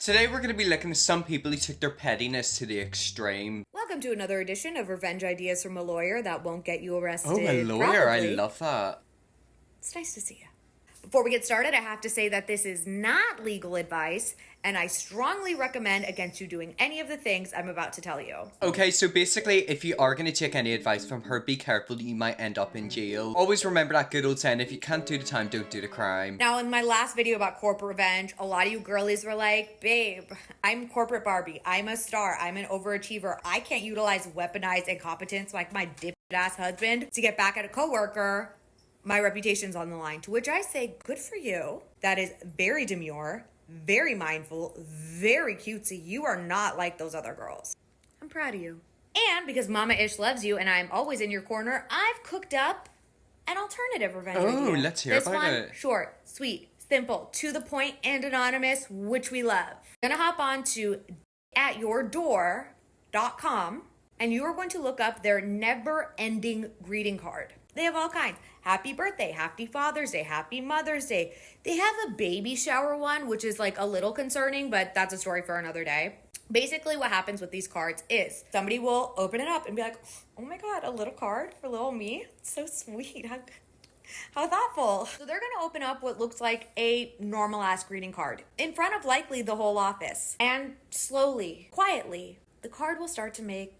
Today we're going to be looking at some people who took their pettiness to the extreme. Welcome to another edition of Revenge Ideas from a Lawyer that won't get you arrested. Oh, a lawyer, probably. I love that. It's nice to see you. Before we get started, I have to say that this is not legal advice, and I strongly recommend against you doing any of the things I'm about to tell you. Okay, so basically, if you are going to take any advice from her, be careful, you might end up in jail. Always remember that good old saying, if you can't do the time, don't do the crime. Now, in my last video about corporate revenge, a lot of you girlies were like, babe, I'm corporate Barbie. I'm a star. I'm an overachiever. I can't utilize weaponized incompetence like my dip-ass husband to get back at a coworker. My reputation's on the line. To which I say, good for you. That is very demure, very mindful, very cutesy. You are not like those other girls. I'm proud of you. And because Mama Ish loves you and I'm always in your corner, I've cooked up an alternative revenge idea. Let's hear this about one, it. Short, sweet, simple, to the point, and anonymous, which we love. You're gonna hop on to atyourdoor.com and you are going to look up their never-ending greeting card. They have all kinds. Happy birthday, happy Father's Day, happy Mother's Day. They have a baby shower one, which is like a little concerning, but that's a story for another day. Basically, what happens with these cards is somebody will open it up and be like, oh my God, a little card for little me? It's so sweet. How thoughtful. So they're going to open up what looks like a normal ass greeting card in front of likely the whole office. And slowly, quietly, the card will start to make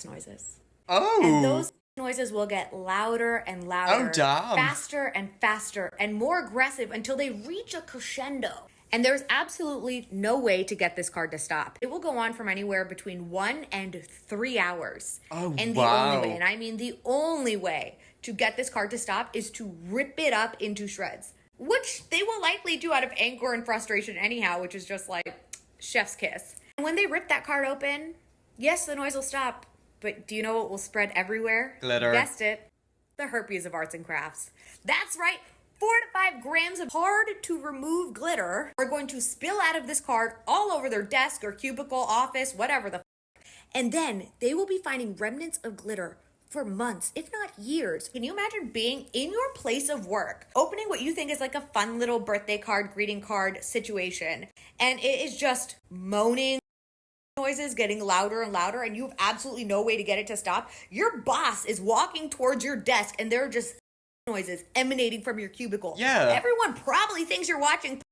noises. Oh. And those noises will get louder and louder, Oh, damn. faster and faster, and more aggressive until they reach a crescendo. And there's absolutely no way to get this card to stop. It will go on from anywhere between 1 and 3 hours. Oh, and wow. The only way, and I mean the only way to get this card to stop is to rip it up into shreds, which they will likely do out of anger and frustration anyhow, which is just like chef's kiss. And when they rip that card open, yes, the noise will stop. But do you know what will spread everywhere? Glitter. Guessed it. The herpes of arts and crafts. That's right. 4 to 5 grams of hard to remove glitter are going to spill out of this card all over their desk or cubicle, office, whatever the f. And then they will be finding remnants of glitter for months, if not years. Can you imagine being in your place of work, opening what you think is like a fun little birthday card, greeting card situation, and it is just moaning, noises getting louder and louder, and you have absolutely no way to get it to stop. Your boss is walking towards your desk and there are just noises emanating from your cubicle. Yeah. Everyone probably thinks you're watching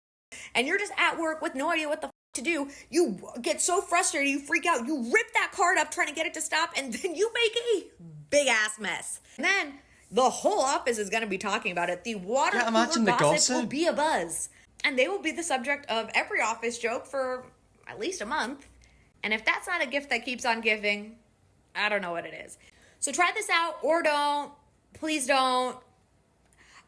and you're just at work with no idea what the f to do. You get so frustrated, you freak out, you rip that card up trying to get it to stop, and then you make a big ass mess. And then the whole office is going to be talking about it. The water cooler gossip will be a buzz. And they will be the subject of every office joke for at least a month. And if that's not a gift that keeps on giving, I don't know what it is. So try this out or don't. Please don't.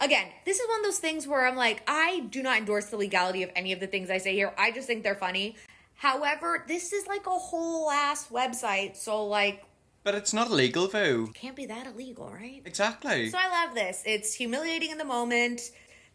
Again, this is one of those things where I'm like, I do not endorse the legality of any of the things I say here. I just think they're funny. However, this is like a whole ass website. So like... But it's not illegal though. Can't be that illegal, right? Exactly. So I love this. It's humiliating in the moment.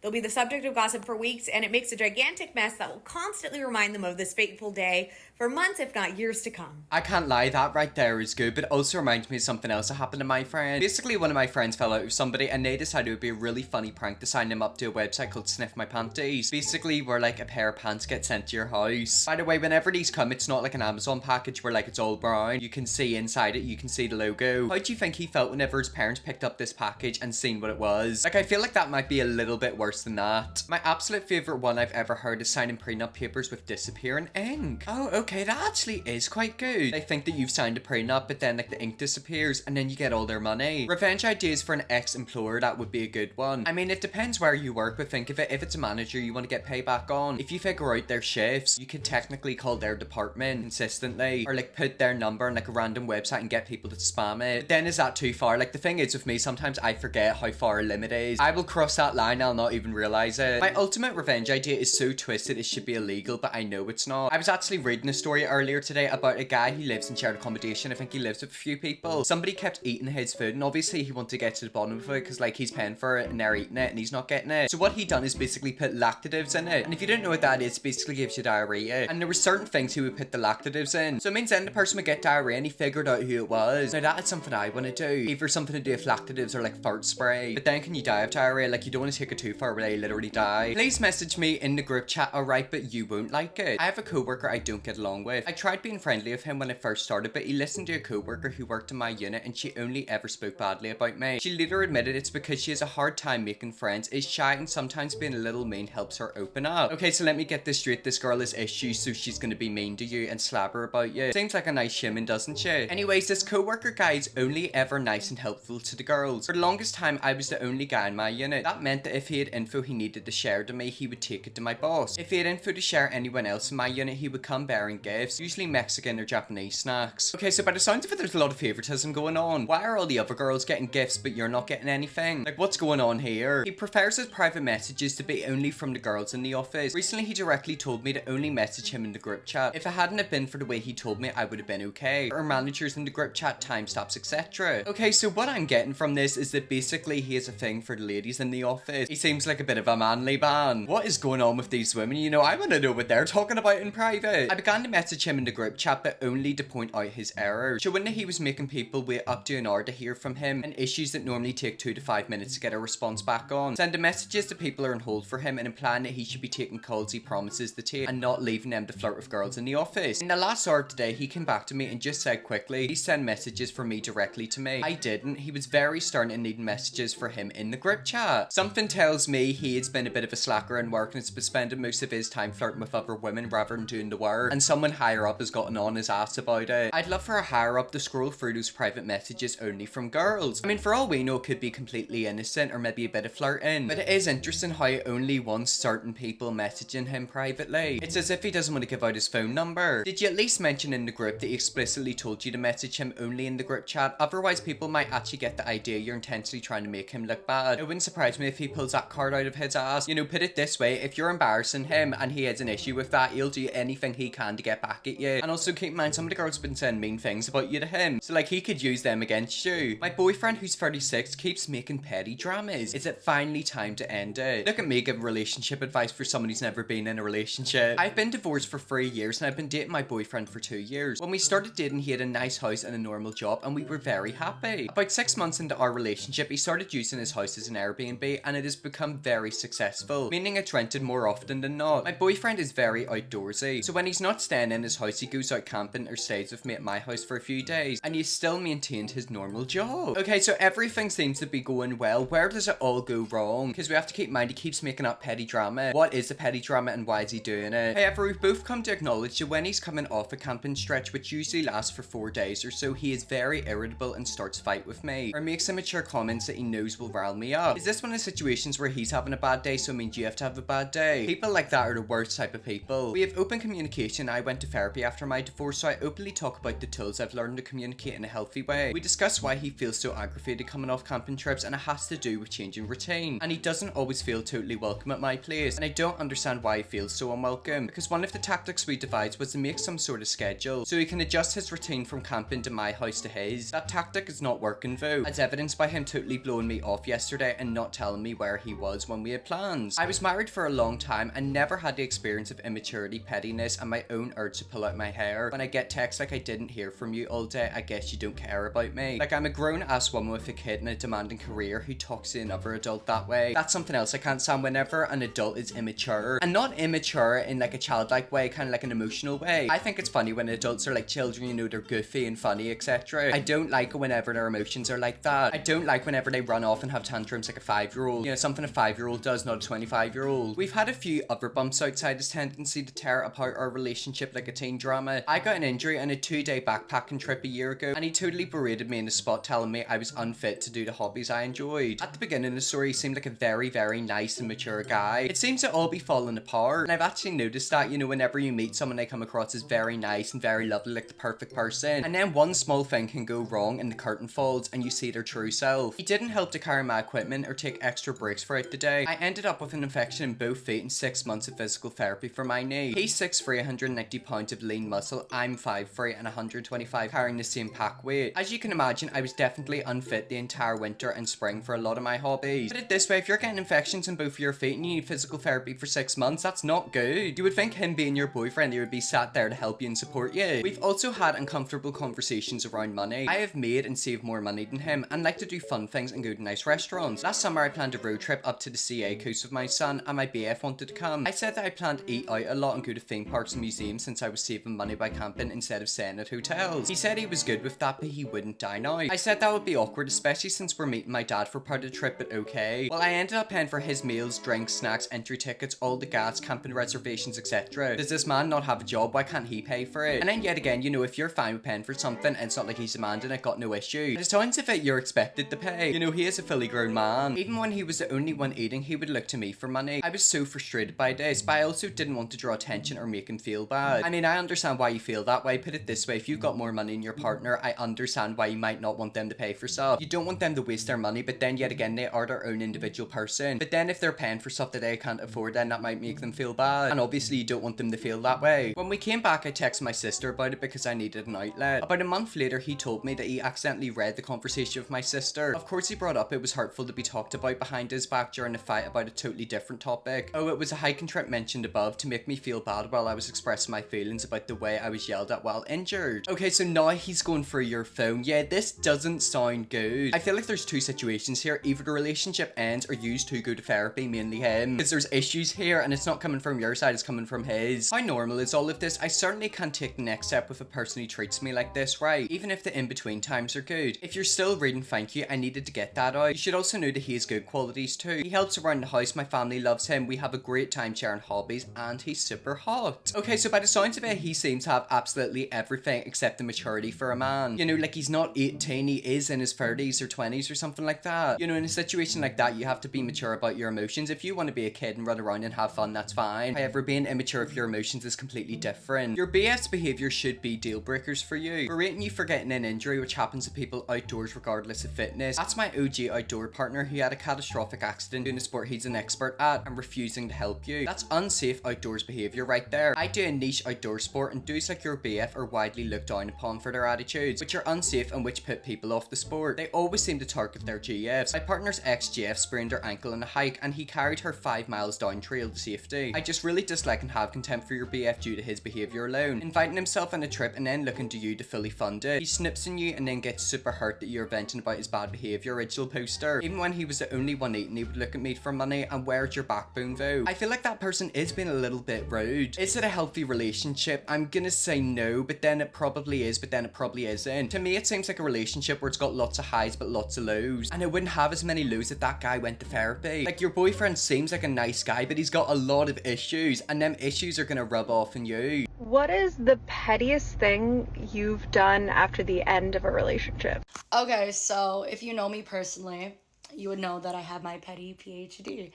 They'll be the subject of gossip for weeks, and it makes a gigantic mess that will constantly remind them of this fateful day for months, if not years to come. I can't lie, that right there is good, but it also reminds me of something else that happened to my friend. Basically, one of my friends fell out with somebody, and they decided it would be a really funny prank to sign them up to a website called Sniff My Panties. Basically, where like a pair of pants get sent to your house. By the way, whenever these come, it's not like an Amazon package where like it's all brown. You can see inside it, you can see the logo. How do you think he felt whenever his parents picked up this package and seen what it was? Like, I feel like that might be a little bit worse than that. My absolute favorite one I've ever heard is signing prenup papers with disappearing ink. Oh, okay, that actually is quite good. They think that you've signed a prenup, but then like the ink disappears and then you get all their money. Revenge ideas for an ex-employer, that would be a good one. I mean, it depends where you work, but think of it, if it's a manager you want to get payback on, if you figure out their shifts, you could technically call their department consistently, or like put their number on like a random website and get people to spam it. But then is that too far? Like the thing is with me, sometimes I forget how far a limit is. I will cross that line, I'll not even realize it. My ultimate revenge idea is so twisted it should be illegal, but I know it's not. I was actually reading a story earlier today about a guy who lives in shared accommodation. I think he lives with a few people. Somebody kept eating his food, and obviously he wanted to get to the bottom of it because like he's paying for it and they're eating it and he's not getting it. So what he done is basically put laxatives in it, and if you don't know what that is, it basically gives you diarrhea. And there were certain things he would put the laxatives in, so it means then the person would get diarrhea, and he figured out who it was. Now that is something I want to do, either something to do with laxatives or like fart spray. But then can you die of diarrhea? Like you don't want to take it too far far where I literally die. Please message me in the group chat, alright, but you won't like it. I have a co-worker I don't get along with. I tried being friendly with him when I first started, but he listened to a co-worker who worked in my unit and she only ever spoke badly about me. She later admitted it's because she has a hard time making friends, is shy, and sometimes being a little mean helps her open up. Okay, so let me get this straight. This girl has issues, so she's gonna be mean to you and slap her about you. Seems like a nice shaman, doesn't she? Anyways, this co-worker guy is only ever nice and helpful to the girls. For the longest time, I was the only guy in my unit. That meant that if he had info he needed to share to me, he would take it to my boss. If he had info to share anyone else in my unit, he would come bearing gifts, usually Mexican or Japanese snacks. Okay, so by the sounds of it, there's a lot of favoritism going on. Why are all the other girls getting gifts but you're not getting anything? Like, what's going on here? He prefers his private messages to be only from the girls in the office. Recently, he directly told me to only message him in the group chat. If it hadn't have been for the way he told me, I would have been okay. Our managers in the group chat, timestamps, etc. Okay, so what I'm getting from this is that basically he has a thing for the ladies in the office. He seems like a bit of a manly man. What is going on with these women? You know, I want to know what they're talking about in private. I began to message him in the group chat, but only to point out his errors, showing that he was making people wait up to an hour to hear from him, and issues that normally take 2 to 5 minutes to get a response back on. Sending messages to people are on hold for him and implying that he should be taking calls he promises to take and not leaving them to flirt with girls in the office. In the last hour today, he came back to me and just said quickly, please send messages for me directly to me. I didn't. He was very stern in needing messages for him in the group chat. Something tells me he has been a bit of a slacker in work and has been spending most of his time flirting with other women rather than doing the work, and someone higher up has gotten on his ass about it. I'd love for a higher up to scroll through those private messages only from girls. I mean, for all we know, it could be completely innocent or maybe a bit of flirting, but it is interesting how he only wants certain people messaging him privately. It's as if he doesn't want to give out his phone number. Did you at least mention in the group that he explicitly told you to message him only in the group chat? Otherwise, people might actually get the idea you're intensely trying to make him look bad. It wouldn't surprise me if he pulls that card out of his ass. You know, put it this way, if you're embarrassing him and he has an issue with that, he'll do anything he can to get back at you. And also keep in mind, some of the girls have been saying mean things about you to him, so like he could use them against you. My boyfriend, who's 36, keeps making petty dramas. Is it finally time to end it? Look at me giving relationship advice for someone who's never been in a relationship. I've been divorced for 3 years and I've been dating my boyfriend for 2 years. When we started dating, he had a nice house and a normal job and we were very happy. About 6 months into our relationship, he started using his house as an Airbnb and it has become very successful, meaning it's rented more often than not. My boyfriend is very outdoorsy, so when he's not staying in his house, he goes out camping or stays with me at my house for a few days, and he's still maintained his normal job. Okay, so everything seems to be going well. Where does it all go wrong? Because we have to keep in mind he keeps making up petty drama. What is a petty drama and why is he doing it? However, we've both come to acknowledge that when he's coming off a camping stretch, which usually lasts for 4 days or so, he is very irritable and starts fight with me, or makes immature comments that he knows will rile me up. Is this one of the situations where he's having a bad day, so it means you have to have a bad day? People like that are the worst type of people. We have open communication. I went to therapy after my divorce, so I openly talk about the tools I've learned to communicate in a healthy way. We discuss why he feels so aggravated coming off camping trips, and it has to do with changing routine, and he doesn't always feel totally welcome at my place, and I don't understand why he feels so unwelcome, because one of the tactics we devised was to make some sort of schedule so he can adjust his routine from camping to my house to his. That tactic is not working though, as evidenced by him totally blowing me off yesterday and not telling me where he was when we had plans. I was married for a long time and never had the experience of immaturity, pettiness, and my own urge to pull out my hair. When I get texts like I didn't hear from you all day, I guess you don't care about me. Like I'm a grown ass woman with a kid and a demanding career who talks to another adult that way. That's something else I can't stand whenever an adult is immature. And not immature in like a childlike way, kind of like an emotional way. I think it's funny when adults are like children, you know, they're goofy and funny, etc. I don't like whenever their emotions are like that. I don't like whenever they run off and have tantrums like a 5-year-old. You know, something a 5-year-old does, not a 25-year-old. We've had a few other bumps outside his tendency to tear apart our relationship like a teen drama. I got an injury on a 2-day backpacking trip a year ago, and he totally berated me in the spot, telling me I was unfit to do the hobbies I enjoyed. At the beginning of the story, he seemed like a very, very nice and mature guy. It seems to all be falling apart, and I've actually noticed that, you know, whenever you meet someone they come across as very nice and very lovely, like the perfect person, and then one small thing can go wrong and the curtain falls and you see their true self. He didn't help to carry my equipment or take extra breaks throughout the day. I ended up with an infection in both feet and 6 months of physical therapy for my knee. He's 6'3", 190 pounds of lean muscle. I'm 5'3" and 125, carrying the same pack weight. As you can imagine, I was definitely unfit the entire winter and spring for a lot of my hobbies. Put it this way, if you're getting infections in both of your feet and you need physical therapy for 6 months, that's not good. You would think him being your boyfriend, he would be sat there to help you and support you. We've also had uncomfortable conversations around money. I have made and saved more money than him and like to do fun things and go to nice restaurants. Last summer I planned a road trip up up to the CA coast with my son, and my BF wanted to come. I said that I planned to eat out a lot and go to theme parks and museums since I was saving money by camping instead of staying at hotels. He said he was good with that, but he wouldn't dine out. I said that would be awkward, especially since we're meeting my dad for part of the trip, but okay. Well, I ended up paying for his meals, drinks, snacks, entry tickets, all the gas, camping reservations, etc. Does this man not have a job? Why can't he pay for it? And then yet again, you know, if you're fine with paying for something and it's not like he's demanding it, got no issue. But it sounds as if you're expected to pay. You know, he is a fully grown man. Even when he was the only one eating, he would look to me for money. I was so frustrated by this, but I also didn't want to draw attention or make him feel bad. I mean, I understand why you feel that way. Put it this way, if you've got more money than your partner, I understand why you might not want them to pay for stuff. You don't want them to waste their money, but then yet again, they are their own individual person. But then if they're paying for stuff that they can't afford, then that might make them feel bad. And obviously you don't want them to feel that way. When we came back, I texted my sister about it because I needed an outlet. About a month later, he told me that he accidentally read the conversation with my sister. Of course, he brought up it was hurtful to be talked about behind his back during a fight about a totally different topic. Oh, it was a hiking trip mentioned above to make me feel bad while I was expressing my feelings about the way I was yelled at while injured. Okay, so now he's going for your phone. Yeah, this doesn't sound good. I feel like there's two situations here. Either the relationship ends or you two go to therapy, mainly him. Because there's issues here and it's not coming from your side, it's coming from his. How normal is all of this? I certainly can't take the next step with a person who treats me like this, right? Even if the in-between times are good. If you're still reading thank you, I needed to get that out. You should also know that he has good qualities too. He helps around the house, my family loves him, we have a great time sharing hobbies, and he's super hot. Okay, so by the sounds of it, he seems to have absolutely everything except the maturity for a man. You know, like he's not 18, he is in his 30s or 20s or something like that. You know, in a situation like that, you have to be mature about your emotions. If you want to be a kid and run around and have fun, that's fine. However, being immature of your emotions is completely different. Your BF's behaviour should be deal breakers for you. We're rating you for getting an injury, which happens to people outdoors regardless of fitness. That's my OG outdoor partner who had a catastrophic accident doing a sport he's an expert at and refusing to help you. That's unsafe outdoors behaviour right there. I do a niche outdoor sport and dudes like your BF are widely looked down upon for their attitudes, which are unsafe and which put people off the sport. They always seem to target their GFs. My partner's ex-GF sprained her ankle on a hike and he carried her 5 miles down trail to safety. I just really dislike and have contempt for your BF due to his behaviour alone. Inviting himself on a trip and then looking to you to fully fund it. He snips on you and then gets super hurt that you're venting about his bad behaviour, original poster. Even when he was the only one eating, he would look at me for money and where's your backbone though? I feel like that person is being a little bit rude. Is it a healthy relationship? I'm gonna say no, but then it probably is, but then it probably isn't. To me, it seems like a relationship where it's got lots of highs but lots of lows. And it wouldn't have as many lows if that guy went to therapy. Like your boyfriend seems like a nice guy, but he's got a lot of issues and them issues are gonna rub off on you. What is the pettiest thing you've done after the end of a relationship? Okay, so if you know me personally, you would know that I have my petty PhD.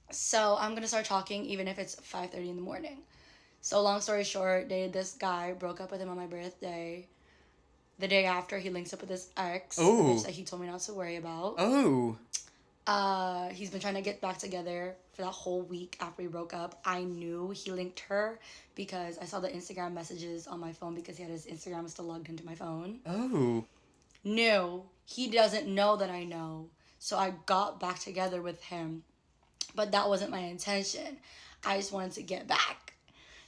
So I'm gonna start talking even if it's 5:30 in the morning. So long story short, dated this guy, broke up with him on my birthday. The day after, he links up with his ex, the bitch that he told me not to worry about. He's been trying to get back together for that whole week after we broke up. I knew he linked her because I saw the Instagram messages on my phone because he had his Instagram still logged into my phone. No, he doesn't know that I know. So I got back together with him. But that wasn't my intention. I just wanted to get back.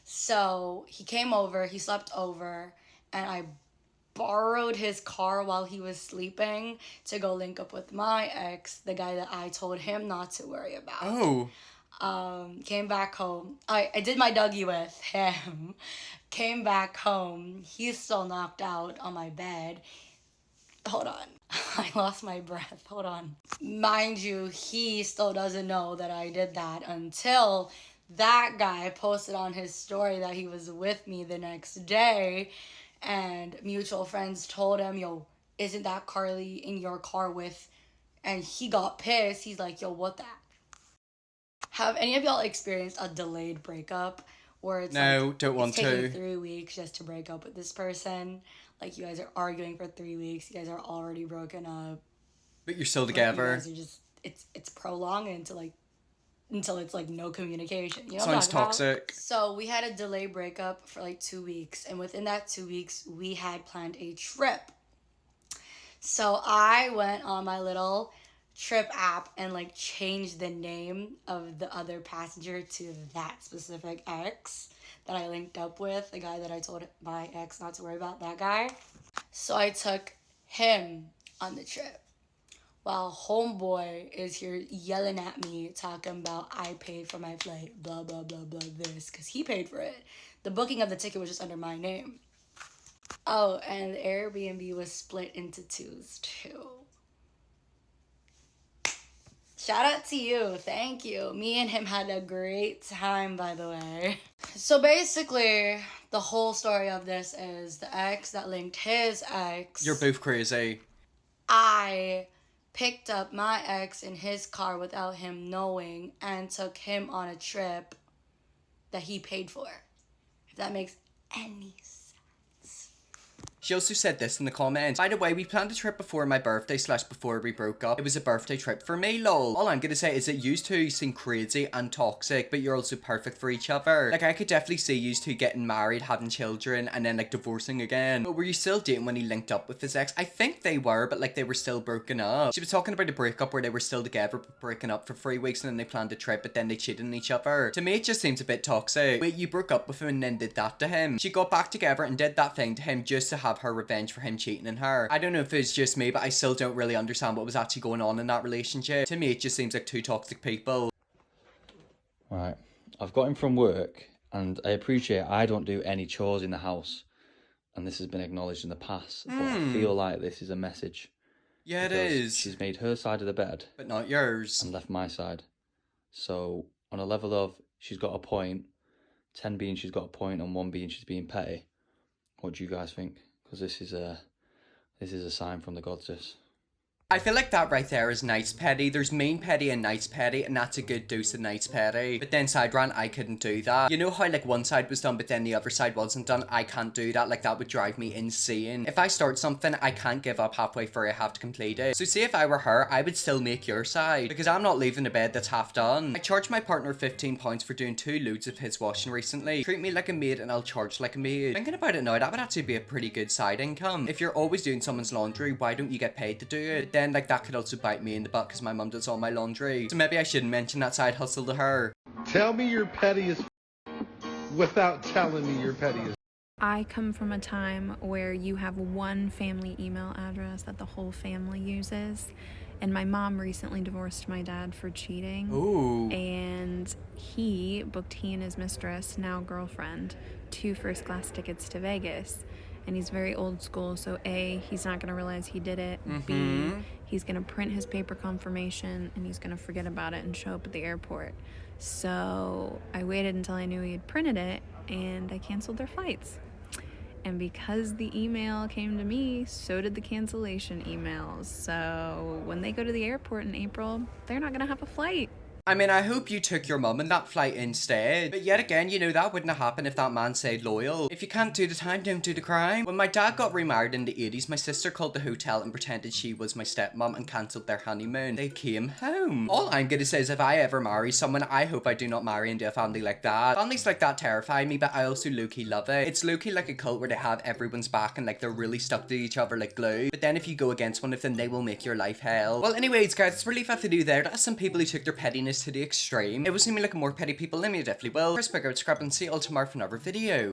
So he came over, he slept over, and I borrowed his car while he was sleeping to go link up with my ex, the guy that I told him not to worry about. Came back home. I did my Dougie with him. Came back home. He's still knocked out on my bed. Hold on. I lost my breath. Hold on. Mind you, he still doesn't know that I did that until that guy posted on his story that he was with me the next day. And mutual friends told him, yo, isn't that Carly in your car with? And he got pissed. He's like, yo, what that? Have any of y'all experienced a delayed breakup? Where it's taking 3 weeks just to break up with this person? Like, you guys are arguing for 3 weeks. You guys are already broken up. But you're still together. You guys are just, it's prolonging until it's like no communication. You know Sounds toxic. So we had a delayed breakup for like 2 weeks. And within that 2 weeks, we had planned a trip. So I went on my little trip app and like changed the name of the other passenger to that specific ex that I linked up with, the guy that I told my ex not to worry about, that guy. So I took him on the trip. while homeboy is here yelling at me, talking about I paid for my flight, blah, blah, blah, blah, this, because he paid for it. The booking of the ticket was just under my name. Oh, and the Airbnb was split into twos, too. Shout out to you. Thank you. Me and him had a great time, by the way. So basically, the whole story of this is the ex that linked his ex. You're both crazy. I picked up my ex in his car without him knowing and took him on a trip that he paid for. If that makes any sense. She also said this in the comments. By the way, we planned a trip before my birthday / before we broke up. It was a birthday trip for me, lol. All I'm gonna say is that you two seem crazy and toxic, but you're also perfect for each other. Like, I could definitely see you two getting married, having children, and then like divorcing again. But were you still dating when he linked up with his ex? I think they were, but like they were still broken up. She was talking about a breakup where they were still together but breaking up for 3 weeks, and then they planned a trip, but then they cheated on each other. To me, it just seems a bit toxic. Wait, you broke up with him and then did that to him? She got back together and did that thing to him just to have her revenge for him cheating on her. I don't know if it's just me, but I still don't really understand what was actually going on in that relationship. To me, it just seems like two toxic people. Right, I've got him from work, and I appreciate I don't do any chores in the house, and this has been acknowledged in the past, but I feel like this is a message. Yeah, it is. She's made her side of the bed. But not yours. And left my side. So, on a level of, she's got a point, 10 being she's got a point, and 1 being she's being petty, what do you guys think? Because this is a sign from the gods, this. I feel like that right there is nice petty. There's mean petty and nice petty, and that's a good dose of nice petty. But then side rant, I couldn't do that. You know how like one side was done but then the other side wasn't done? I can't do that. Like that would drive me insane. If I start something, I can't give up halfway through. I have to complete it. So see, if I were her, I would still make your side because I'm not leaving the bed that's half done. I charged my partner £15 for doing 2 loads of his washing recently. Treat me like a maid and I'll charge like a maid. Thinking about it now, that would actually be a pretty good side income. If you're always doing someone's laundry, why don't you get paid to do it? But then like that could also bite me in the butt because my mum does all my laundry. So maybe I shouldn't mention that side hustle to her. Tell me you're petty as without telling me you're petty as. I come from a time where you have one family email address that the whole family uses. And my mom recently divorced my dad for cheating. Ooh. And he booked he and his mistress, now girlfriend, 2 first-class tickets to Vegas. And he's very old school, so A, he's not going to realize he did it. B, he's going to print his paper confirmation and he's going to forget about it and show up at the airport. So I waited until I knew he had printed it and I canceled their flights. And because the email came to me, so did the cancellation emails. So when they go to the airport in April, they're not going to have a flight. I mean, I hope you took your mum on that flight instead. But yet again, you know, that wouldn't have happened if that man stayed loyal. If you can't do the time, don't do the crime. When my dad got remarried in the 80s, my sister called the hotel and pretended she was my stepmom and cancelled their honeymoon. They came home. All I'm gonna say is if I ever marry someone, I hope I do not marry into a family like that. Families like that terrify me, but I also low-key love it. It's low-key like a cult where they have everyone's back and like they're really stuck to each other like glue. But then if you go against one of them, they will make your life hell. Well, anyways, guys, it's really fun to do there. That's some people who took their pettiness to the extreme. It was seeming like more petty people than me, definitely will. First, big out, subscribe, and see you all tomorrow for another video.